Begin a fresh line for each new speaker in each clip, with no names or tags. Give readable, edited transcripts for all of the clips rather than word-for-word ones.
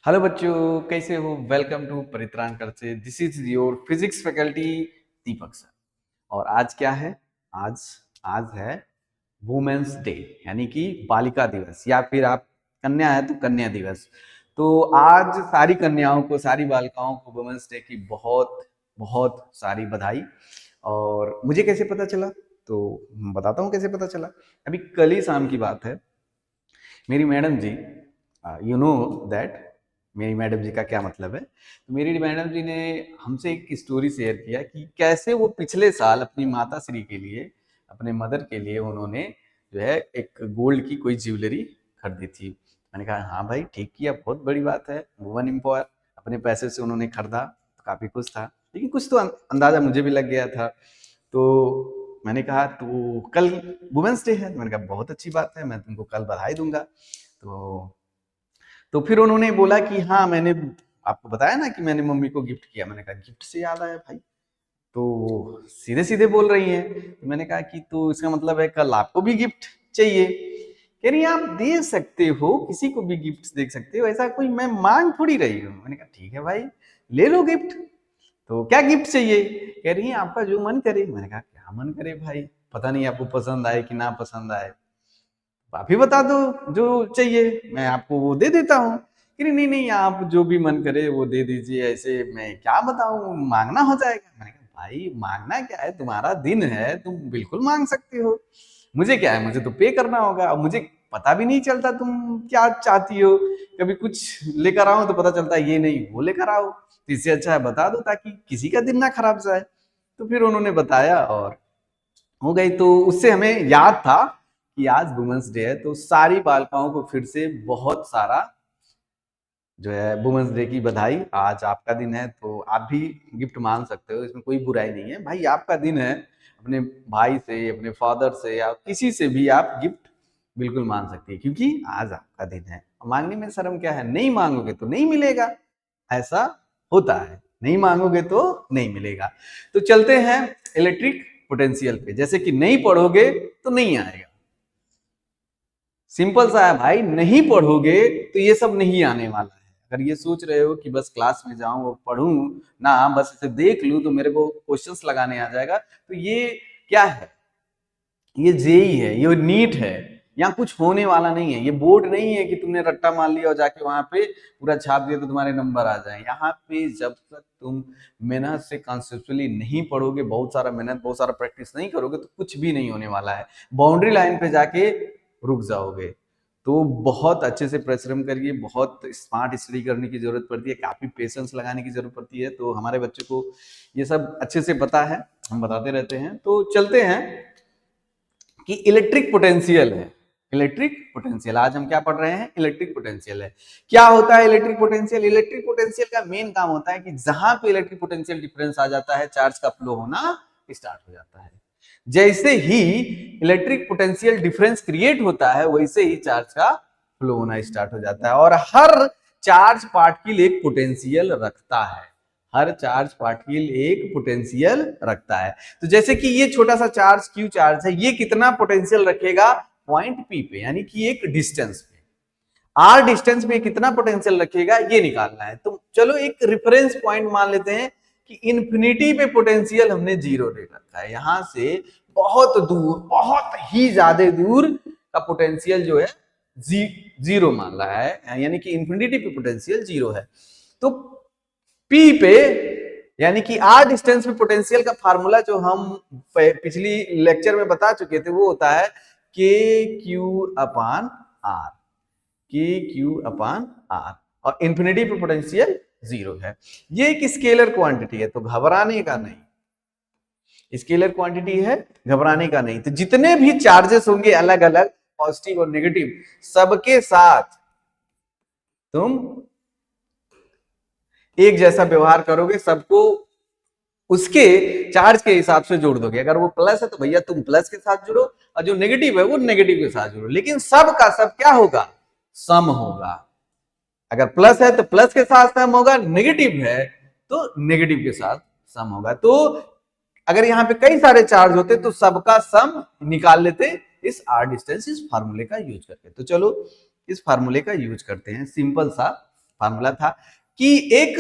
Hello बच्चों, कैसे हो? वेलकम टू परित्राण करते। This is your physics faculty Deepak sir. और आज क्या है? आज आज है वुमेन्स डे, यानी कि बालिका दिवस, या फिर आप कन्या है तो कन्या दिवस। तो आज सारी कन्याओं को, सारी बालिकाओं को वुमेन्स डे की बहुत बहुत सारी बधाई। और मुझे कैसे पता चला? तो बताता हूँ कैसे पता चला। अभी कल ही शाम की बात है। मेरी madam ji, you know that मेरी मैडम जी का क्या मतलब है। तो मेरी मैडम जी ने हमसे एक स्टोरी शेयर किया कि कैसे वो पिछले साल अपनी माता श्री के लिए, अपने मदर के लिए उन्होंने जो है एक गोल्ड की कोई ज्वेलरी खरीदी थी। मैंने कहा हाँ भाई, ठीक किया, बहुत बड़ी बात है। वुमन एम्पावर, अपने पैसे से उन्होंने खरीदा तो काफ़ी खुश था। लेकिन कुछ तो अंदाज़ा मुझे भी लग गया था। तो मैंने कहा तो कल वुमेन्स डे है। तो मैंने कहा बहुत अच्छी बात है, मैं तुमको कल बधाई दूंगा। तो फिर उन्होंने बोला कि हाँ, मैंने आपको बताया ना कि मैंने मम्मी को गिफ्ट किया। मैंने कहा गिफ्ट से याद आया भाई, तो सीधे सीधे बोल रही हैं। तो मैंने कहा कि तो इसका मतलब है कल आपको भी गिफ्ट चाहिए? कह रही आप दे सकते हो, किसी को भी गिफ्ट दे सकते हो, ऐसा कोई मैं मांग थोड़ी रही हूँ। मैंने कहा ठीक है भाई, ले लो गिफ्ट। तो क्या गिफ्ट चाहिए? कह रही है आपका जो मन करे। मैंने कहा क्या मन करे भाई, पता नहीं आपको पसंद आए कि ना पसंद आए, आप ही बता दो जो चाहिए, मैं आपको वो दे देता हूँ। कह रही नहीं नहीं, आप जो भी मन करे वो दे दीजिए, ऐसे मैं क्या बताऊँ, मांगना हो जाएगा। मैंने कहा भाई मांगना क्या है, तुम्हारा दिन है, तुम बिल्कुल मांग सकते हो। मुझे क्या है, मुझे तो पे करना होगा। और मुझे पता भी नहीं चलता तुम क्या चाहती हो। कभी कुछ लेकर आओ तो पता चलता है ये नहीं वो लेकर आओ। तो इससे अच्छा है बता दो, ताकि किसी का दिन ना खराब जाए। तो फिर उन्होंने बताया और हो गई। तो उससे हमें याद था कि आज वुमेन्स डे है, तो सारी बालिकाओं को फिर से बहुत सारा जो है वुमेन्स डे की बधाई। आज आपका दिन है तो आप भी गिफ्ट मांग सकते हो, इसमें कोई बुराई नहीं है भाई, आपका दिन है। अपने भाई से, अपने फादर से या किसी से भी आप गिफ्ट बिल्कुल मांग सकती है, क्योंकि आज आपका दिन है। मांगने में शर्म क्या है? नहीं मांगोगे तो नहीं मिलेगा, ऐसा होता है। नहीं मांगोगे तो नहीं मिलेगा। तो चलते हैं इलेक्ट्रिक पोटेंशियल पे। जैसे कि नहीं पढ़ोगे तो नहीं आएगा, सिंपल सा है भाई। नहीं पढ़ोगे तो ये सब नहीं आने वाला है। अगर ये सोच रहे हो कि बस क्लास में जाऊं और पढ़ूं ना, बस इसे देख लूं तो मेरे को क्वेश्चंस लगाने आ जाएगा, तो ये क्या है? ये जेई है, ये नीट है। यहाँ कुछ होने वाला नहीं है। ये बोर्ड नहीं है कि तुमने रट्टा मार लिया और जाके वहां पे पूरा छाप दिया तो तुम्हारे नंबर आ जाए। यहाँ पे जब तक तुम मेहनत से कॉन्सेप्चुअली नहीं पढ़ोगे, बहुत सारा मेहनत, बहुत सारा प्रैक्टिस नहीं करोगे, तो कुछ भी नहीं होने वाला है। बाउंड्री लाइन पे जाके रुक जाओगे। तो बहुत अच्छे से परिश्रम करिए, बहुत स्मार्ट स्टडी करने की जरूरत पड़ती है, काफी पेशेंस लगाने की जरूरत पड़ती है। तो हमारे बच्चों को ये सब अच्छे से पता है, हम बताते रहते हैं। तो चलते हैं कि इलेक्ट्रिक पोटेंशियल है। इलेक्ट्रिक पोटेंशियल आज हम क्या पढ़ रहे हैं? इलेक्ट्रिक पोटेंशियल है। क्या होता है इलेक्ट्रिक पोटेंशियल? इलेक्ट्रिक पोटेंशियल का मेन काम होता है कि जहां पे इलेक्ट्रिक पोटेंशियल डिफरेंस आ जाता है, चार्ज का फ्लो होना स्टार्ट हो जाता है। जैसे ही इलेक्ट्रिक पोटेंशियल डिफरेंस क्रिएट होता है, वैसे ही चार्ज का फ्लो होना स्टार्ट हो जाता है। और हर चार्ज पार्टिकल एक पोटेंशियल रखता है। हर चार्ज पार्टिकल एक पोटेंशियल रखता है। तो जैसे कि ये छोटा सा चार्ज क्यू चार्ज है, ये कितना पोटेंशियल रखेगा पॉइंट पी पे, यानी कि एक डिस्टेंस पे। आर डिस्टेंस पे कितना पोटेंशियल रखेगा ये निकालना है। तो चलो एक रेफरेंस पॉइंट मान लेते हैं कि इन्फिनिटी पे पोटेंशियल हमने जीरो दे रखा है। यहां से बहुत दूर, बहुत ही ज्यादा दूर का पोटेंशियल जो है जीरो मान रहा है, यानी कि इन्फिनिटी पे पोटेंशियल जीरो है। तो पी पे, यानी कि आर डिस्टेंस पे पोटेंशियल का फार्मूला जो हम पिछली लेक्चर में बता चुके थे, वो होता है के क्यू अपान आर। के क्यू अपान आर। और इन्फिनिटी पे पोटेंशियल जीरो है। ये एक स्केलर क्वांटिटी है, तो घबराने का नहीं। स्केलर क्वांटिटी है, घबराने का नहीं। तो जितने भी चार्जेस होंगे अलग अलग, पॉजिटिव और नेगेटिव, सबके साथ तुम एक जैसा व्यवहार करोगे, सबको उसके चार्ज के हिसाब से जोड़ दोगे। अगर वो प्लस है तो भैया तुम प्लस के साथ जुड़ो, और जो नेगेटिव है वो नेगेटिव के साथ जुड़ो। लेकिन सब का सब क्या होगा? सम होगा। अगर प्लस है तो प्लस के साथ सम होगा, नेगेटिव है तो नेगेटिव के साथ सम होगा। तो अगर यहाँ पे कई सारे चार्ज होते तो सबका सम निकाल लेते इस आर डिस्टेंस, इस फार्मूले का यूज करके। तो चलो इस फार्मूले का यूज करते हैं, सिंपल सा फार्मूला था कि एक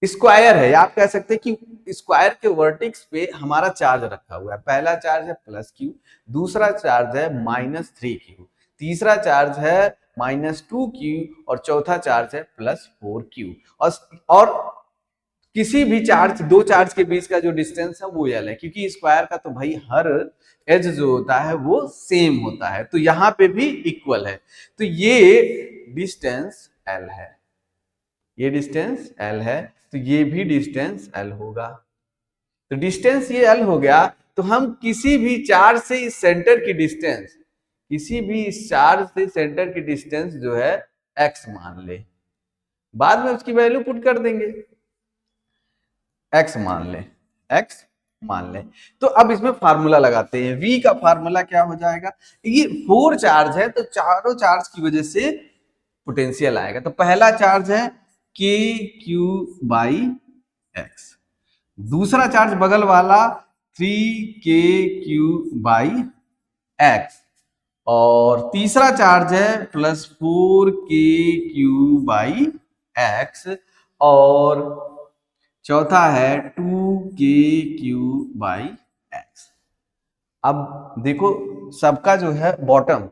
स्क्वायर है, या आप कह सकते हैं कि स्क्वायर के वर्टेक्स पे हमारा चार्ज रखा हुआ है। पहला चार्ज है प्लस क्यू, दूसरा चार्ज है -3q, तीसरा चार्ज है -2q और चौथा चार्ज है +4q। और किसी भी चार्ज, दो चार्ज के बीच का जो डिस्टेंस है वो एल है, क्योंकि स्क्वायर का तो भाई हर एज जो होता है वो सेम होता है, तो यहां पे भी इक्वल है। तो ये डिस्टेंस एल है, ये डिस्टेंस एल है, तो ये भी डिस्टेंस एल होगा। तो डिस्टेंस ये एल हो गया। तो हम किसी भी चार्ज से इस सेंटर की डिस्टेंस, किसी भी इस चार्ज से सेंटर की डिस्टेंस जो है एक्स मान ले, बाद में उसकी वैल्यू पुट कर देंगे, एक्स मान ले, एक्स मान ले। तो अब इसमें फार्मूला लगाते हैं। v का फार्मूला क्या हो जाएगा, ये 4 चार्ज है तो चारों चार्ज की वजह से पोटेंशियल आएगा। तो पहला चार्ज है k q बाई एक्स, दूसरा चार्ज बगल वाला 3kq बाई एक्स, और तीसरा चार्ज है +4kq बाई एक्स, और चौथा है 2kq बाई एक्स। अब देखो सबका जो है बॉटम,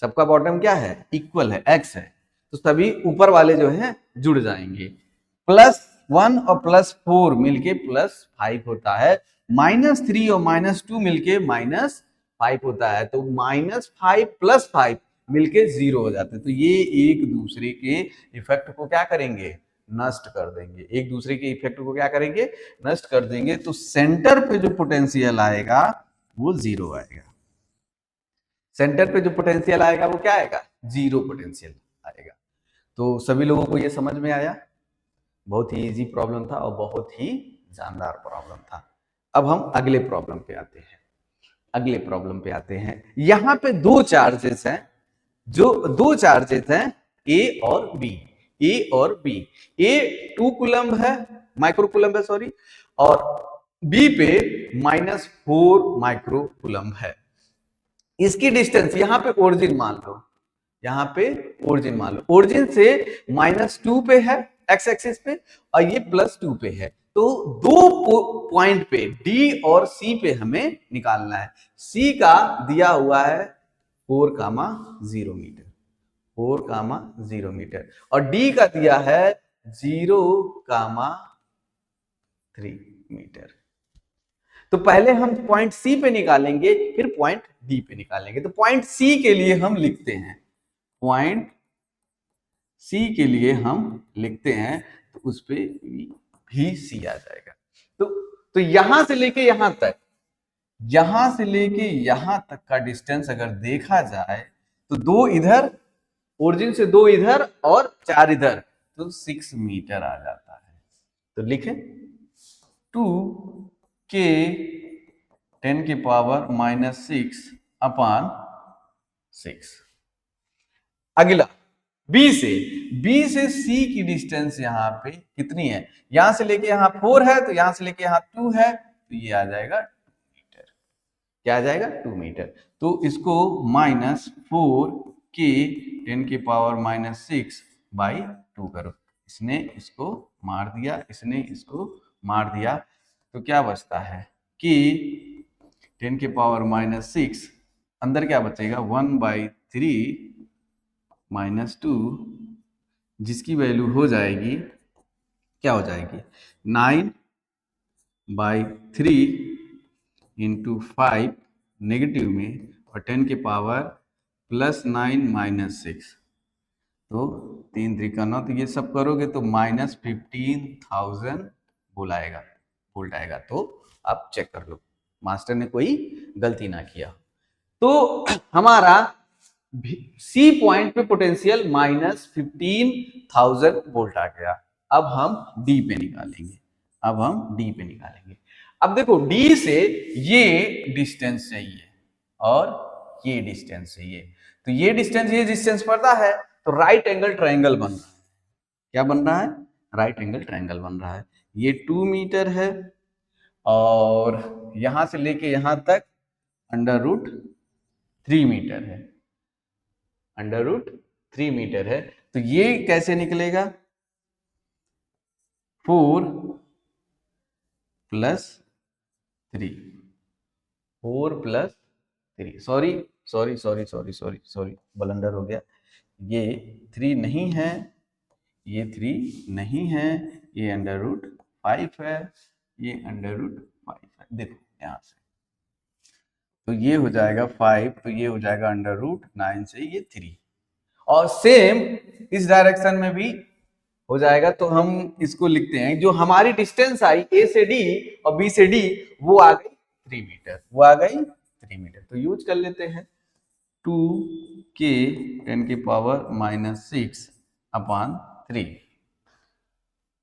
सबका बॉटम क्या है, इक्वल है, एक्स है, तो सभी ऊपर वाले जो है जुड़ जाएंगे। +1 और +4 मिलके +5 होता है, -3 और -2 मिलके -5 होता है, तो -5 +5 मिलके 0 हो जाते हैं। तो ये एक दूसरे के इफेक्ट को क्या करेंगे, नष्ट कर देंगे, एक दूसरे के इफेक्ट को क्या करेंगे, नष्ट कर देंगे। तो सेंटर पे जो पोटेंशियल आएगा वो 0 आएगा, सेंटर पे जो पोटेंशियल आएगा वो क्या आएगा, 0 पोटेंशियल आएगा। तो सभी लोगों को ये समझ में आया, बहुत ही इजी प्रॉब्लम था और बहुत ही जानदार प्रॉब्लम था। अब हम अगले प्रॉब्लम पे आते हैं, अगले प्रॉब्लम पे आते हैं। यहां पे दो चार्जेस हैं, जो दो चार्जेस हैं ए और बी, ए और बी। ए 2 कूलम्ब है, माइक्रो कूलम्ब है सॉरी, और बी पे -4 माइक्रो कूलम्ब है। इसकी डिस्टेंस यहां पे ओरिजिन मान लो, यहां पे ओरिजिन मान लो, ओरिजिन से -2 पे है एक्स एक्सिस पे, और ये +2 पे है। तो दो पॉइंट पे डी और सी पे हमें निकालना है। सी का दिया हुआ है 4,0 मीटर, 4,0 मीटर, और डी का दिया है 0,3 मीटर। तो पहले हम पॉइंट सी पे निकालेंगे, फिर पॉइंट डी पे निकालेंगे। तो पॉइंट सी के लिए हम लिखते हैं, पॉइंट सी के लिए हम लिखते हैं, तो उस पे भी सी आ जाएगा। तो यहां से लेके यहां तक, यहां से लेके यहां तक का डिस्टेंस अगर देखा जाए तो दो इधर, ओरिजिन से दो इधर और 4 इधर, तो 6 मीटर आ जाता है। तो लिखें 2k 10⁻⁻6 अपॉन 6। अगला बी से सी की डिस्टेंस यहाँ पे कितनी है, यहां से लेके यहाँ 4 है, तो यहां से लेके यहाँ 2 है, तो ये आ जाएगा 2 मीटर। क्या आ जाएगा, 2 मीटर। तो इसको -4k 10⁻⁻6 बाई 2 करो, इसने इसको मार दिया, इसने इसको मार दिया, तो क्या बचता है कि 10⁻⁻6 अंदर क्या बचेगा, 1/3 -2, जिसकी वैल्यू हो जाएगी, क्या हो जाएगी, 9/3 इंटू 5 नेगेटिव में, और 10⁻+9 - 6, तो 3 3 का 9, तो ये सब करोगे तो -15,000 वोल्ट आएगा। तो आप चेक कर लो, मास्टर ने कोई गलती ना किया। तो हमारा सी पॉइंट पे पोटेंशियल -15,000 वोल्ट आ गया। अब हम डी पे निकालेंगे, अब हम डी पे निकालेंगे। अब देखो डी से ये डिस्टेंस चाहिए और ये डिस्टेंस चाहिए, तो ये डिस्टेंस पड़ता है, तो राइट एंगल ट्रायंगल बन रहा है। क्या बन रहा है, राइट एंगल ट्रायंगल बन रहा है। ये 2 मीटर है, और यहां से लेके यहां तक √3 मीटर है, √3 मीटर है। तो तो ये कैसे निकलेगा, 4 + 3, 4 + 3, सॉरी ब्लंडर हो गया, ये 3 नहीं है, ये 3 नहीं है, ये √5 है, ये √5 है, देखो यहां से, तो ये हो जाएगा 5, तो ये हो जाएगा √9 से ये 3, और सेम इस डायरेक्शन में भी हो जाएगा। तो हम इसको लिखते हैं, जो हमारी डिस्टेंस आई ए से डी और बी से डी, वो आ गई 3 मीटर, वो आ गई 3 मीटर। तो यूज कर लेते हैं 2k 10⁻⁻6/3,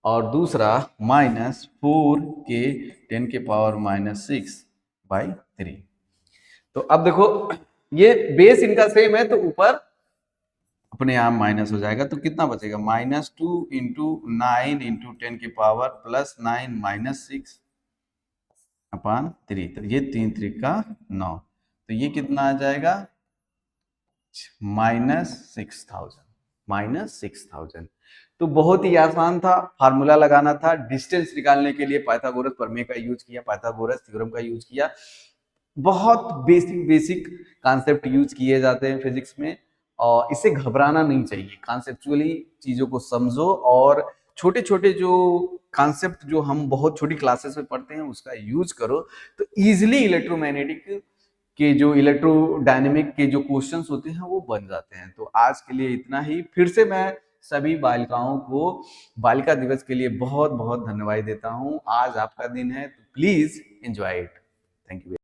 और दूसरा -4k 10⁻⁻6/3। तो अब देखो ये बेस इनका सेम है, तो ऊपर अपने आप माइनस हो जाएगा, तो कितना बचेगा, -2 × 9 × 10⁻+9 -6/3, तो ये 3 3 का 9, तो ये कितना आ जाएगा, -6000। तो बहुत ही आसान था, फार्मूला लगाना था, डिस्टेंस निकालने के लिए पाइथागोरस प्रमेय का यूज किया, पाइथागोरस थ्योरम का यूज किया। बहुत बेसिक कॉन्सेप्ट यूज किए जाते हैं फिजिक्स में, और इससे घबराना नहीं चाहिए, कॉन्सेप्चुअली चीजों को समझो, और छोटे छोटे जो कॉन्सेप्ट जो हम बहुत छोटी क्लासेस में पढ़ते हैं उसका यूज करो, तो इजिली इलेक्ट्रोमैग्नेटिक के जो इलेक्ट्रोडायनेमिक के जो क्वेश्चंस होते हैं वो बन जाते हैं। तो आज के लिए इतना ही। फिर से मैं सभी बालिकाओं को बालिका दिवस के लिए बहुत बहुत धन्यवाद देता हूं। आज आपका दिन है, तो please enjoy it. Thank you.